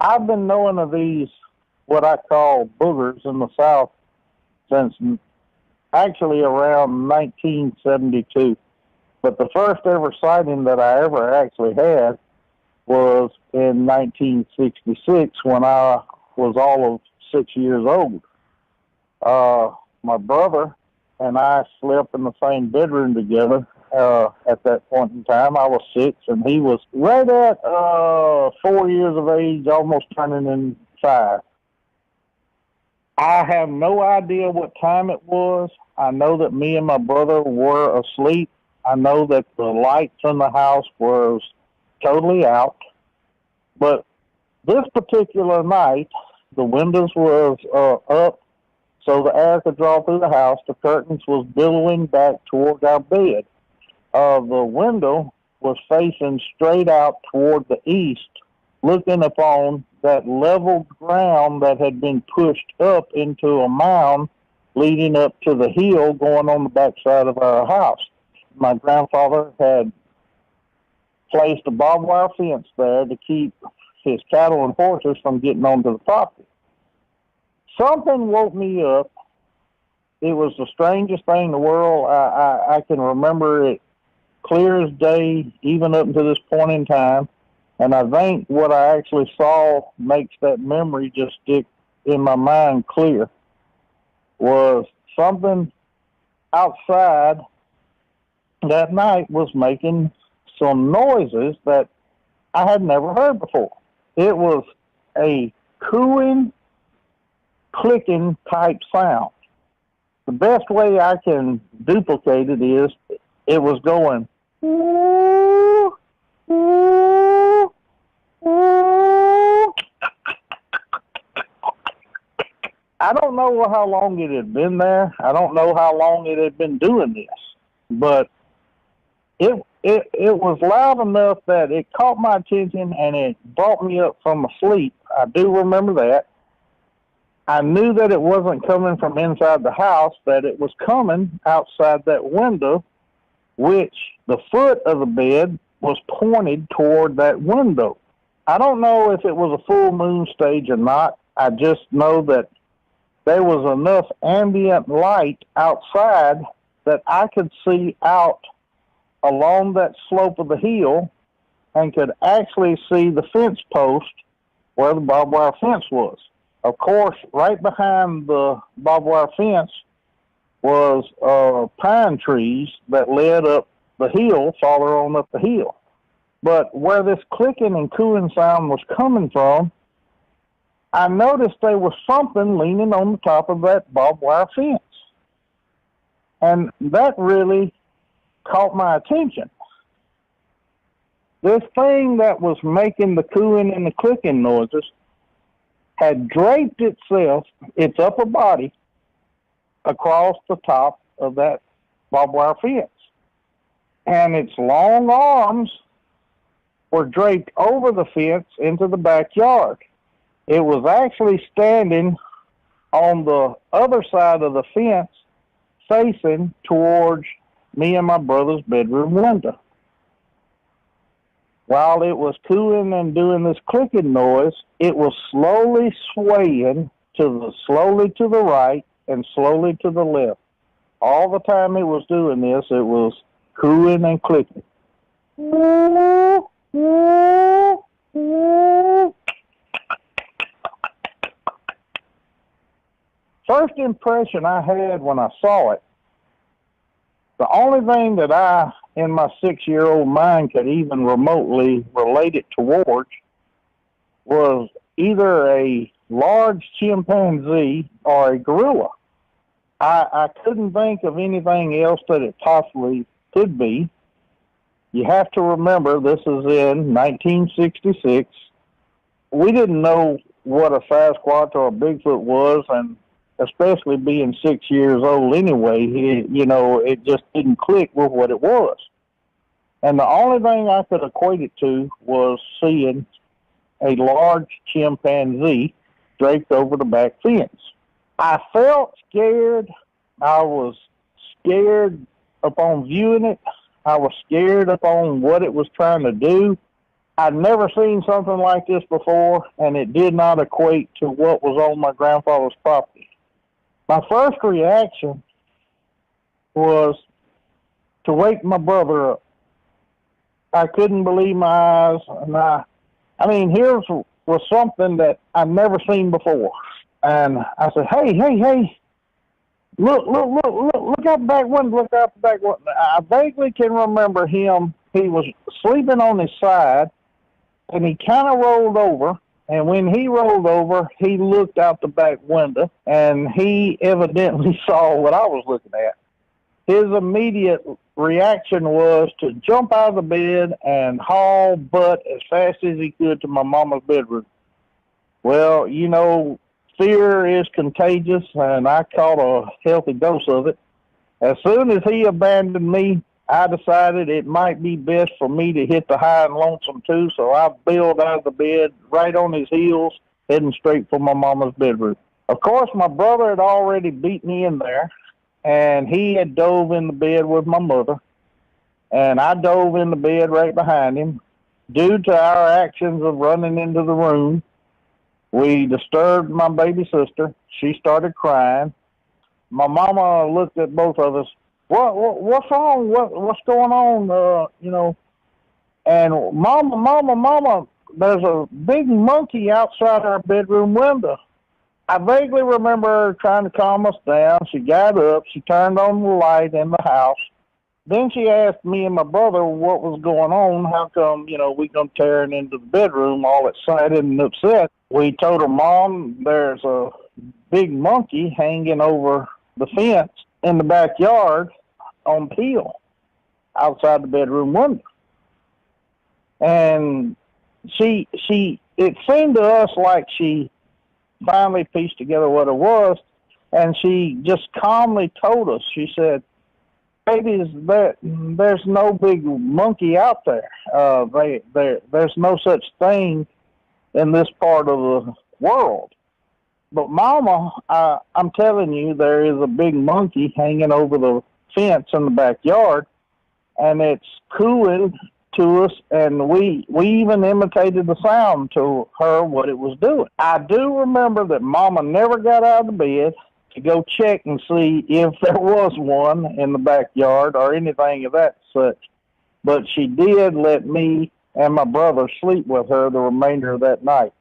I've been knowing of these, what I call boogers in the South, since actually around 1972. But the first ever sighting that I ever actually had was in 1966 when I was all of 6 years old. My brother and I slept in the same bedroom together. At that point in time, I was 6, and he was right at 4 years of age, almost turning in 5. I have no idea what time it was. I know that me and my brother were asleep. I know that the lights in the house was totally out. But this particular night, the windows was up, so the air could draw through the house. The curtains was billowing back toward our bed. The window was facing straight out toward the east, looking upon that leveled ground that had been pushed up into a mound leading up to the hill going on the backside of our house. My grandfather had placed a barbed wire fence there to keep his cattle and horses from getting onto the property. Something woke me up. It was the strangest thing in the world. I can remember it clear as day, even up to this point in time. And I think what I actually saw makes that memory just stick in my mind clear, was something outside that night was making some noises that I had never heard before. It was a cooing, clicking type sound. The best way I can duplicate it is it was going, ooh, ooh, ooh. I don't know how long it had been there. I don't know how long it had been doing this, but it was loud enough that it caught my attention and it brought me up from sleep. I do remember that. I knew that it wasn't coming from inside the house, that it was coming outside that window, which the foot of the bed was pointed toward that window. I don't know if it was a full moon stage or not. I just know that there was enough ambient light outside that I could see out along that slope of the hill and could actually see the fence post where the barbed wire fence was. Of course, right behind the barbed wire fence was pine trees that led up the hill, farther on up the hill. But where this clicking and cooing sound was coming from, I noticed there was something leaning on the top of that barbed wire fence. And that really caught my attention. This thing that was making the cooing and the clicking noises had draped itself, its upper body, across the top of that barbed wire fence. And its long arms were draped over the fence into the backyard. It was actually standing on the other side of the fence, facing towards me and my brother's bedroom window. While it was cooing and doing this clicking noise, it was slowly swaying slowly to the right and slowly to the left. All the time it was doing this, it was cooing and clicking. First impression I had when I saw it, the only thing that I, in my 6-year-old mind, could even remotely relate it towards was either a large chimpanzee or a gorilla. I couldn't think of anything else that it possibly could be. You have to remember, this is in 1966. We didn't know what a Sasquatch or a Bigfoot was, and especially being 6 years old anyway, it just didn't click with what it was. And the only thing I could equate it to was seeing a large chimpanzee draped over the back fence. I felt scared. I was scared upon viewing it. I was scared upon what it was trying to do. I'd never seen something like this before, and it did not equate to what was on my grandfather's property. My first reaction was to wake my brother up. I couldn't believe my eyes, and I mean, here was something that I've never seen before. And I said, hey, look out the back window, look out the back window. I vaguely can remember him. He was sleeping on his side, and he kind of rolled over. And when he rolled over, he looked out the back window, and he evidently saw what I was looking at. His immediate reaction was to jump out of the bed and haul butt as fast as he could to my mama's bedroom. Well, you know, fear is contagious, and I caught a healthy dose of it. As soon as he abandoned me, I decided it might be best for me to hit the high and lonesome too, so I bailed out of the bed right on his heels, heading straight for my mama's bedroom. Of course, my brother had already beat me in there, and he had dove in the bed with my mother, and I dove in the bed right behind him. Due to our actions of running into the room, we disturbed my baby sister. She started crying. My mama looked at both of us. What's wrong? What's going on? You know, and mama, there's a big monkey outside our bedroom window. I vaguely remember her trying to calm us down. She got up. She turned on the light in the house. Then she asked me and my brother what was going on. How come, you know, we come tearing into the bedroom all excited and upset? We told her, Mom, there's a big monkey hanging over the fence in the backyard on the hill outside the bedroom window. And it seemed to us like she finally pieced together what it was, and she just calmly told us, she said, babies, there's no big monkey out there. There's no such thing in this part of the world. But Mama, I'm telling you, there is a big monkey hanging over the fence in the backyard, and it's cooing to us, and we even imitated the sound to her what it was doing. I do remember that Mama never got out of the bed to go check and see if there was one in the backyard or anything of that such, but she did let me and my brother sleep with her the remainder of that night.